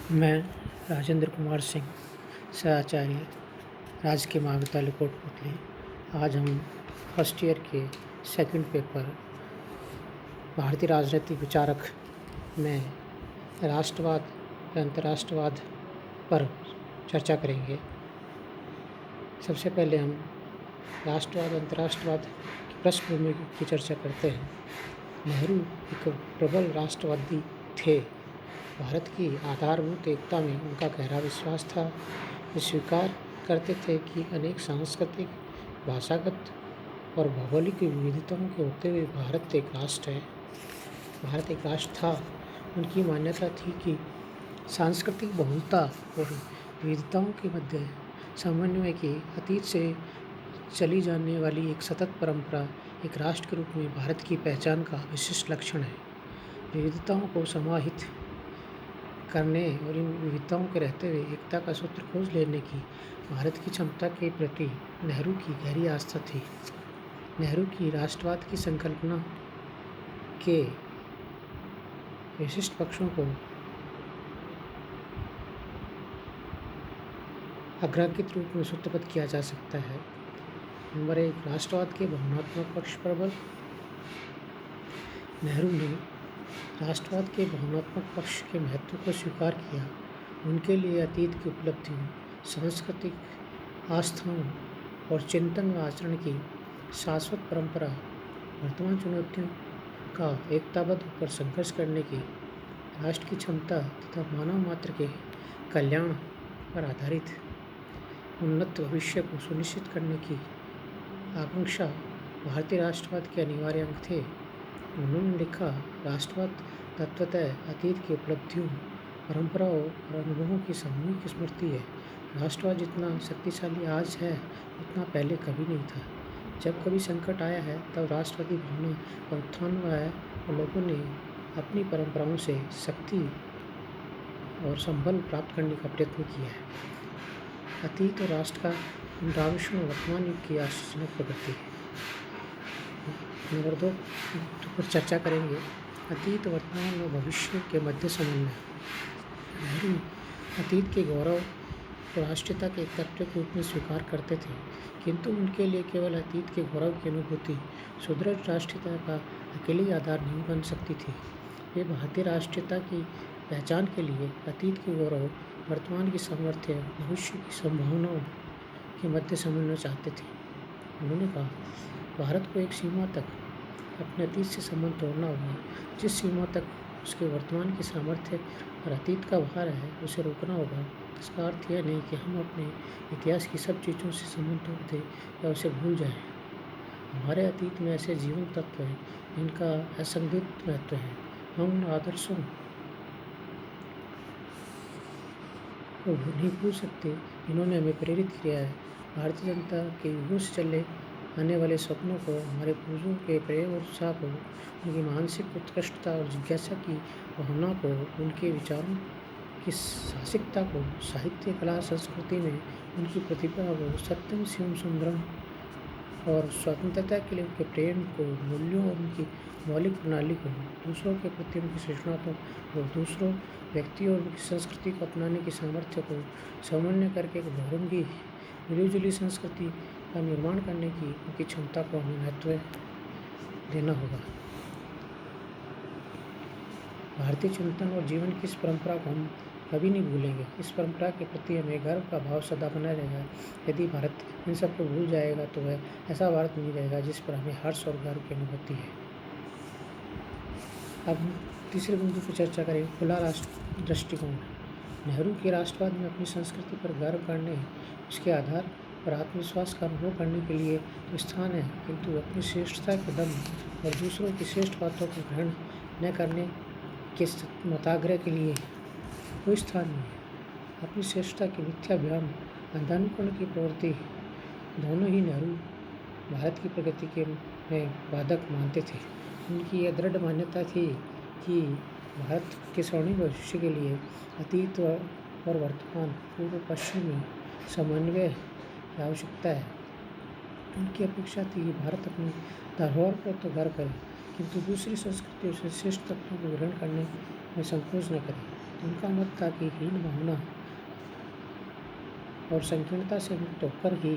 मैं राजेंद्र कुमार सिंह, सहाचार्य, राजकीय महाविद्यालय कोटपुतली। आज हम फर्स्ट ईयर के सेकंड पेपर भारतीय राजनीतिक विचारक में राष्ट्रवाद या अंतर्राष्ट्रवाद पर चर्चा करेंगे। सबसे पहले हम राष्ट्रवाद अंतर्राष्ट्रवाद की पृष्ठभूमि की चर्चा करते हैं। नेहरू एक प्रबल राष्ट्रवादी थे। भारत की आधारभूत एकता में उनका गहरा विश्वास था। वे स्वीकार करते थे कि अनेक सांस्कृतिक, भाषागत और भौगोलिक विविधताओं के होते हुए भारत एक राष्ट्र है। भारत एक राष्ट्र था। उनकी मान्यता थी कि सांस्कृतिक बहुलता और विविधताओं के मध्य समन्वय की अतीत से चली जाने वाली एक सतत परंपरा एक राष्ट्र के रूप में भारत की पहचान का विशिष्ट लक्षण है। विविधताओं को समाहित करने और इन विविधताओं के रहते हुए एकता का सूत्र खोज लेने की भारत की क्षमता के प्रति नेहरू की गहरी आस्था थी। नेहरू की राष्ट्रवाद की संकल्पना के विशिष्ट पक्षों को अग्रांकित रूप में सूत्रबद्ध किया जा सकता है। नंबर 1, राष्ट्रवाद के भावनात्मक पक्ष प्रबल। नेहरू ने राष्ट्रवाद के भावनात्मक पक्ष के महत्व को स्वीकार किया। उनके लिए अतीत की उपलब्धियों, सांस्कृतिक आस्थाओं और चिंतन व आचरण की शाश्वत परंपरा वर्तमान चुनौतियों का एकताबद्ध होकर संघर्ष करने की राष्ट्र की क्षमता तथा मानव मात्र के कल्याण पर आधारित उन्नत भविष्य को सुनिश्चित करने की आकांक्षा भारतीय राष्ट्रवाद के अनिवार्य अंग थे। उन्होंने लिखा, राष्ट्रवाद तत्वतः अतीत की उपलब्धियों, परंपराओं और अनुभवों की सामूहिक स्मृति है। राष्ट्रवाद जितना शक्तिशाली आज है उतना पहले कभी नहीं था। जब कभी संकट आया है तब राष्ट्रवादी भावना का उत्थान हुआ है और लोगों ने अपनी परंपराओं से शक्ति और संबल प्राप्त करने का प्रयत्न किया है। अतीत और राष्ट्र का इंद्राविष्णु वर्तमान युग की आश्चर्यजनक प्रगति है। नंबर 2 पर चर्चा करेंगे, अतीत, वर्तमान और भविष्य के मध्य समन्वय। नेहरू अतीत के गौरव और राष्ट्रीयता के एक तत्व के रूप में स्वीकार करते थे, किंतु उनके लिए केवल अतीत के गौरव की अनुभूति सुदृढ़ राष्ट्रीयता का अकेले आधार नहीं बन सकती थी। वे भारतीय राष्ट्रीयता की पहचान के लिए अतीत के गौरव, वर्तमान की सामर्थ्य, भविष्य की संभावनाओं के मध्य समन्वय चाहते थे। उन्होंने कहा, भारत को एक सीमा तक अपने अतीत से संबंध तोड़ना होगा। जिस सीमा तक उसके वर्तमान की सामर्थ्य और अतीत का भार है उसे रोकना होगा। इसका अर्थ यह नहीं कि हम अपने इतिहास की सब चीज़ों से संबंध तोड़ दें या उसे भूल जाएं। हमारे अतीत में ऐसे जीवन तत्व हैं जिनका असंदिग्ध महत्व है। हम उन आदर्शों को नहीं भूल सकते जिन्होंने हमें प्रेरित किया है। भारतीय जनता के युगों से चले आने वाले सपनों को, हमारे पूर्वजों के प्रेम और उत्साह को, उनकी मानसिक उत्कृष्टता और जिज्ञासा की भावना को, उनके विचारों की साहसिकता को, साहित्य, कला, संस्कृति में उनकी प्रतिभा को, सत्यम शिवम सुंदरम और स्वतंत्रता के लिए उनके प्रेम को, मूल्यों और उनकी मौलिक प्रणाली को, दूसरों के प्रति उनकी सृजनात्मक और दूसरों व्यक्तियों और उनकी संस्कृति को अपनाने की सामर्थ्य को समन्वय करके एक बहुरंगी मिलीजुली संस्कृति का निर्माण करने की उनकी क्षमता को हमें महत्व देना होगा। भारतीय चिंतन और जीवन की इस परंपरा को हम कभी नहीं भूलेंगे। इस परंपरा के प्रति हमें गर्व का भाव सदा बना रहेगा। यदि भारत इन सबको भूल जाएगा तो वह ऐसा भारत नहीं रहेगा जिस पर हमें हर्ष और गर्व की अनुभूति है। अब हम तीसरे बिंदु पर चर्चा करें, खुला राष्ट्र दृष्टिकोण। नेहरू के राष्ट्रवाद में अपनी संस्कृति पर गर्व करने, उसके आधार पर आत्मविश्वास का अनुभव करने के लिए तो स्थान है, किंतु अपनी श्रेष्ठता के दम और दूसरों की श्रेष्ठ बातों को ग्रहण न करने के मताग्रह के लिए कोई स्थान नहीं है। अपनी श्रेष्ठता की मिथ्या भ्रम, अंधानुकरण की प्रवृत्ति दोनों ही नेहरू भारत की प्रगति के में बाधक मानते थे। उनकी यह दृढ़ मान्यता थी कि भारत के स्वर्णिम भविष्य के लिए अतीत और वर्तमान, पूर्व पश्चिम में समन्वय की आवश्यकता है। उनकी अपेक्षा थी कि भारत अपनी धरोहर पर तो गर्व करे, किंतु दूसरी संस्कृतियों से श्रेष्ठ तत्वों को ग्रहण करने में संकोच न करे। उनका मत था कि हीन भावना और संकीर्णता से मुक्त होकर ही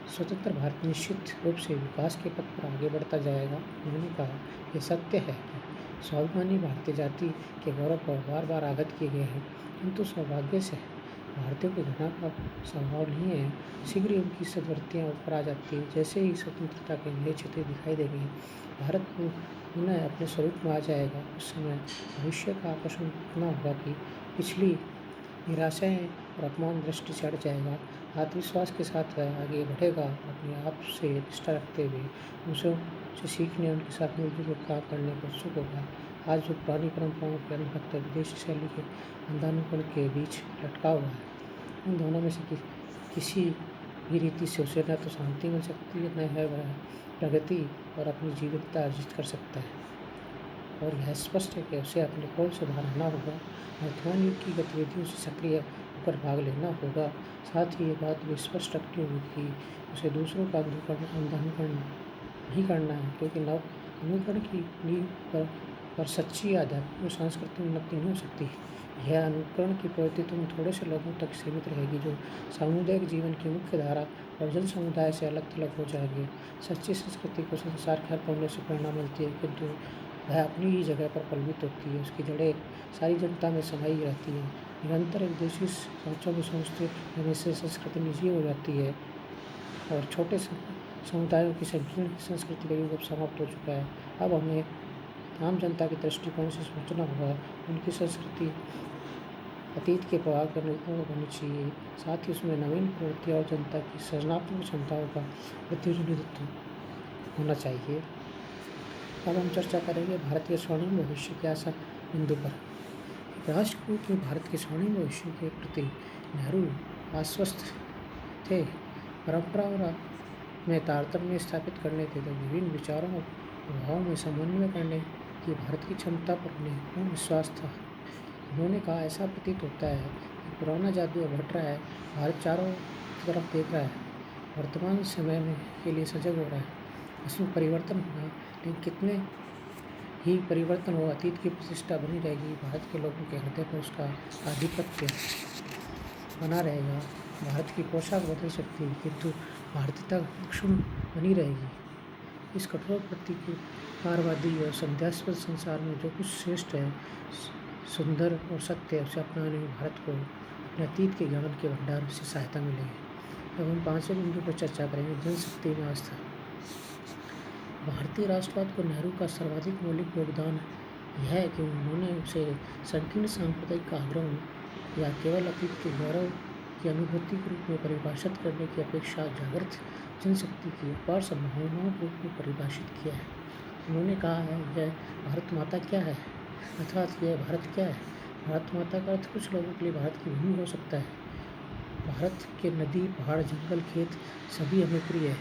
स्वतंत्र भारत निश्चित रूप से विकास के पथ पर आगे बढ़ता जाएगा। उन्होंने कहा, यह सत्य है कि स्वाभिमानी भारतीय जाति के गौरव पर बार बार आघात किए गए हैं, किंतु सौभाग्य से भारतीयों की घृणा का स्वभाव नहीं है। शीघ्र ही उनकी सद्वृत्तियाँ ऊपर आ जाती है। जैसे ही स्वतंत्रता के नए क्षेत्र दिखाई देंगे, भारत पुनः अपने स्वरूप में आ जाएगा। उस समय भविष्य का आकर्षण इतना होगा कि पिछली निराशाएं और अपमान दृष्टि से हट जाएगा। आत्मविश्वास के साथ वह आगे बढ़ेगा, अपने आप से निष्ठा रखते हुए दूसरों से सीखने, उनके साथ मिलजुल कर काम करने को उत्सुक होगा। आज जो पुरानी परंपराओं के अनुभक्त विदेशी शैली के अंधानुकरण के बीच लटका हुआ है, उन दोनों में से किसी भी रीति से उसे न तो शांति मिल सकती है, न है वह प्रगति और अपनी जीवितता अर्जित कर सकता है। और यह स्पष्ट है कि उसे अपने खोल से बाहर आना होगा, वर्तमान युग की गतिविधियों से सक्रिय होकर भाग लेना होगा। साथ ही ये बात भी स्पष्ट रखनी होगी कि उसे दूसरों का अंधानुकरण नहीं करना है, क्योंकि नव अनुकरण की नींव पर सच्ची आध्यात्मिक और सांस्कृतिक उन्नति नहीं हो सकती। यह अनुकरण की प्रवृत्ति तो थोड़े से लोगों तक सीमित रहेगी, जो सामुदायिक जीवन की मुख्य धारा और जन समुदाय से अलग थलग हो जाएंगे। सच्ची संस्कृति को संसार के हर कोने से प्रेरणा मिलती है, किंतु वह अपनी ही जगह पर पल्वित होती है। उसकी जड़ें सारी जनता में समाई रहती है। निरंतर विदेशी सोचों में सोचते रहने से संस्कृति निजी हो जाती है और छोटे समुदायों की संकीर्ण संस्कृति का युग अब समाप्त हो चुका है। अब हमें आम जनता के दृष्टिकोण से सोचना होगा। उनकी संस्कृति अतीत के प्रभाव का निर्भर होनी चाहिए, साथ ही उसमें नवीन प्रवृत्तियाँ और जनता की सृजनात्मक क्षमताओं का प्रतिनिधित्व होना चाहिए। अब हम चर्चा करेंगे भारत के स्वर्णिम भविष्य के आशा बिंदु पर। राष्ट्र के भारत के स्वर्णिम भविष्य के प्रति नेहरू आश्वस्त थे। परंपरा में तारतम्य स्थापित करने थे, तो विभिन्न विचारों और भावों में समन्वय करने की भारत की क्षमता पर उन्हें पूर्ण विश्वास था। उन्होंने कहा, ऐसा प्रतीत होता है कि पुराना जादू अब हट रहा है। भारत चारों तरफ देख रहा है, वर्तमान समय में के लिए सजग हो रहा है। इसमें परिवर्तन होगा, लेकिन कितने ही परिवर्तन हो, अतीत की प्रतिष्ठा बनी रहेगी। भारत के लोगों के हृदय पर उसका आधिपत्य बना रहेगा। भारत की पोशाक बदल सकती है, किंतु भारतीयता क्षुण बनी रहेगी। इस कठोर प्रतिकारवादी और संध्यास्पद संसार में जो कुछ श्रेष्ठ है, सुंदर और सत्य है, उसे अपनाने में भारत को अपने अतीत के ज्ञान के भंडार से सहायता मिलेगी। अब हम 5वें बिंदु पर चर्चा करेंगे, जनशक्ति में आस्था। भारतीय राष्ट्रवाद को नेहरू का सर्वाधिक मौलिक योगदान यह है कि उन्होंने उसे संकीर्ण सांप्रदायिक आग्रहों या केवल अतीत के गौरव की अनुभूति के रूप में परिभाषित करने की अपेक्षा जागृत जनशक्ति की अपार संभावनाओं के रूप में परिभाषित किया है। उन्होंने कहा है, यह भारत माता क्या है, अर्थात यह भारत क्या है। भारत माता का अर्थ कुछ लोगों के लिए भारत की भूमि हो सकता है। भारत के नदी, पहाड़, जंगल, खेत सभी हमें प्रिय है,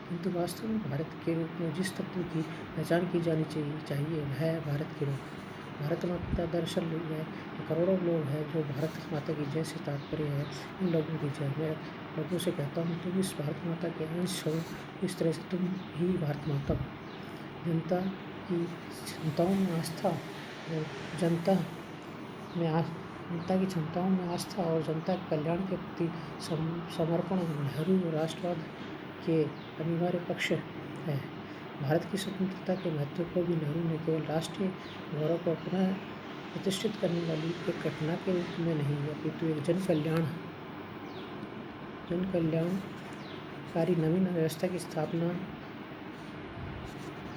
किंतु वास्तव में भारत के रूप में जिस तत्व की पहचान की जानी चाहिए वह है भारत के रूप। भारत माता दरअसल है करोड़ों लोग हैं जो भारत माता की जय से तात्पर्य है इन लोगों की जय। मैं लोगों से कहता हूँ, तुम इस भारत माता के अंश हो, इस तरह से तुम ही भारत माता हो। जनता की क्षमताओं में आस्था और जनता की क्षमताओं में आस्था और जनता के कल्याण के प्रति समर्पण नेहरू राष्ट्रवाद के अनिवार्य पक्ष है। भारत की स्वतंत्रता के महत्व को भी नेहरू ने केवल राष्ट्रीय गौरव को पुनः प्रतिष्ठित करने वाली एक घटना के रूप में नहीं, अपितु एक जन कल्याणकारी नवीन व्यवस्था की स्थापना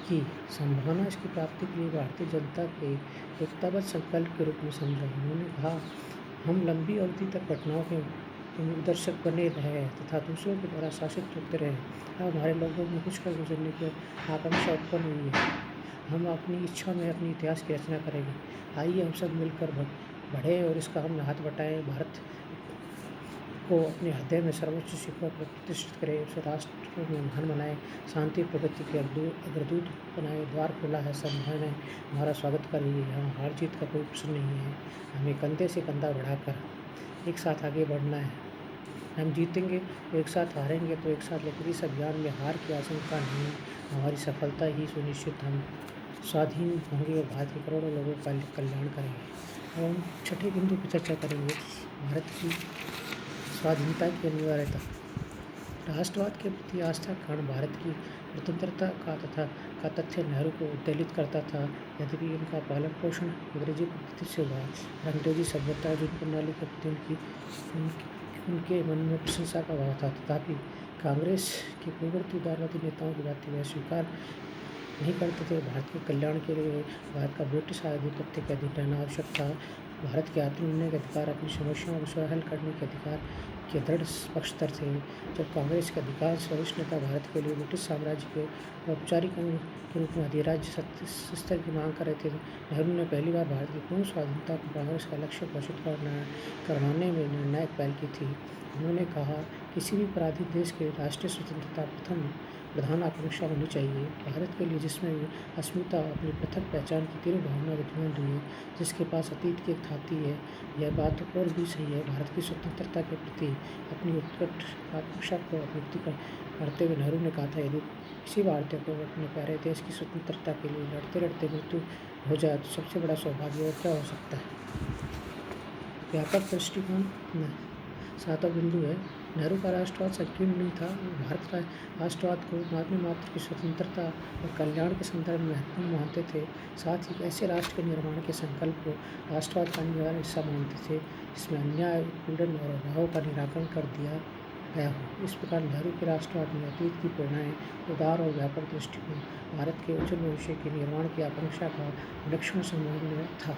की संभावना, इसकी प्राप्ति के लिए भारतीय जनता के एकताबद्ध संकल्प के रूप में समझा। उन्होंने कहा, हम लंबी अवधि तक घटनाओं के दर्शक बने रहे तथा दूसरों के द्वारा शासित होते रहे। अब हमारे लोगों में कुछ कर गुजरने की आकांक्षा उत्पन्न हुई है। हम अपनी इच्छा में अपने इतिहास की रचना करेंगे। आइए हम सब मिलकर बढ़े और इसका हम हाथ बटाएं। भारत को अपने हृदय में सर्वोच्च शिखर पर प्रतिष्ठित करें, उसे राष्ट्र में महान बनाएं, शांति प्रगति के अग्रदूत बनाएं। द्वार खुला है, सब भावनाएं हमारा स्वागत कर रही है। यहाँ हार जीत का कोई प्रश्न नहीं है। हमें कंधे से कंधा बढ़ाकर एक साथ आगे बढ़ना है। हम जीतेंगे तो एक साथ, हारेंगे तो एक साथ, लेकिन इस अभियान में हार की आशंका नहीं। हमारी सफलता ही सुनिश्चित। हम स्वाधीन होंगे और भारत के करोड़ों लोगों का कल्याण करेंगे। अब हम छठे बिंदु पर चर्चा करेंगे, भारत की स्वाधीनता की अनिवार्यता। राष्ट्रवाद के प्रति आस्था का कारण भारत की स्वतंत्रता का तथ्य नेहरू को उत्तेजित करता था। यद्यपि इनका पालन पोषण अंग्रेजी पद्धति से हुआ, अंग्रेजी सभ्यता जो प्रणाली के प्रति उनके मन में प्रशंसा का भाव था, तथापि कांग्रेस के पूर्ववर्ती उदारवादी नेताओं की बातें वह स्वीकार नहीं करते थे। भारत के कल्याण के लिए भारत का ब्रिटिश आधिपत्य के अधीन रहना आवश्यक था। भारत के आत्मनिर्णय के अधिकार, अपनी समस्याओं को स्वयं हल करने के अधिकार के दृढ़ पक्षधर थे। जब कांग्रेस के अधिकांश वरिष्ठ नेता भारत के लिए ब्रिटिश साम्राज्य के औपचारिक अंग के रूप में अधिराज्य स्तर की मांग कर रहे थे, नेहरू ने पहली बार भारत की पूर्ण स्वाधीनता को कांग्रेस का लक्ष्य घोषित करवाने में निर्णायक पहल की थी। उन्होंने कहा, किसी भी पराधीन देश के राष्ट्रीय स्वतंत्रता प्रधान आकांक्षा होनी चाहिए। भारत के लिए, जिसमें अस्मिता अपनी पृथक पहचान की तीव्र भावना विद्यमान रही है, जिसके पास अतीत की एक धाती है, यह बात और भी सही है। भारत की स्वतंत्रता के प्रति अपनी उत्कट आकांक्षा को व्यक्त करते हुए नेहरू ने कहा था, यदि किसी भारतीय को अपने प्यारे देश की स्वतंत्रता के लिए लड़ते लड़ते मृत्यु हो जाए तो सबसे बड़ा सौभाग्य और क्या हो सकता है। व्यापक दृष्टिकोण में सातवां बिंदु है, नेहरू का राष्ट्रवाद संकीर्ण नहीं था। भारत का राष्ट्रवाद को मातृ की स्वतंत्रता और कल्याण के संदर्भ में महत्वपूर्ण मानते थे। साथ ही ऐसे राष्ट्र के निर्माण के संकल्प को राष्ट्रवाद का अनिवार्य हिस्सा मानते थे, जिसमें अन्याय, उत्पीड़न और अभाव का निराकरण कर दिया गया हो। इस प्रकार नेहरू के राष्ट्रवाद में अतीत की प्रेरणाएं, उदार और व्यापक दृष्टिकोण, भारत के उज्ज्वल भविष्य के निर्माण की आकांक्षा का विलक्षण समन्वय था।